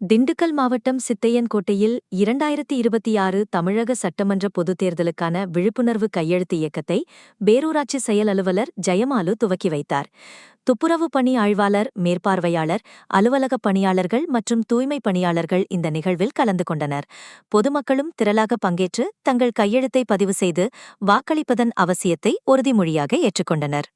திண்டுக்கல் மாவட்டம் சித்தையன்கோட்டையில் 2026 தமிழக சட்டமன்ற பொதுத் தேர்தலுக்கான விழிப்புணர்வு கையெழுத்து இயக்கத்தை பேரூராட்சி செயல் அலுவலர் ஜெயமாலு துவக்கி வைத்தார். துப்புரவு பணி ஆய்வாளர், மேற்பார்வையாளர், அலுவலக பணியாளர்கள் மற்றும் தூய்மை பணியாளர்கள் இந்த நிகழ்வில் கலந்து கொண்டனர். பொதுமக்களும் திரளாக பங்கேற்று தங்கள் கையெழுத்தை பதிவு செய்து வாக்களிப்பதன் அவசியத்தை உறுதிமொழியாக ஏற்றுக்கொண்டனர்.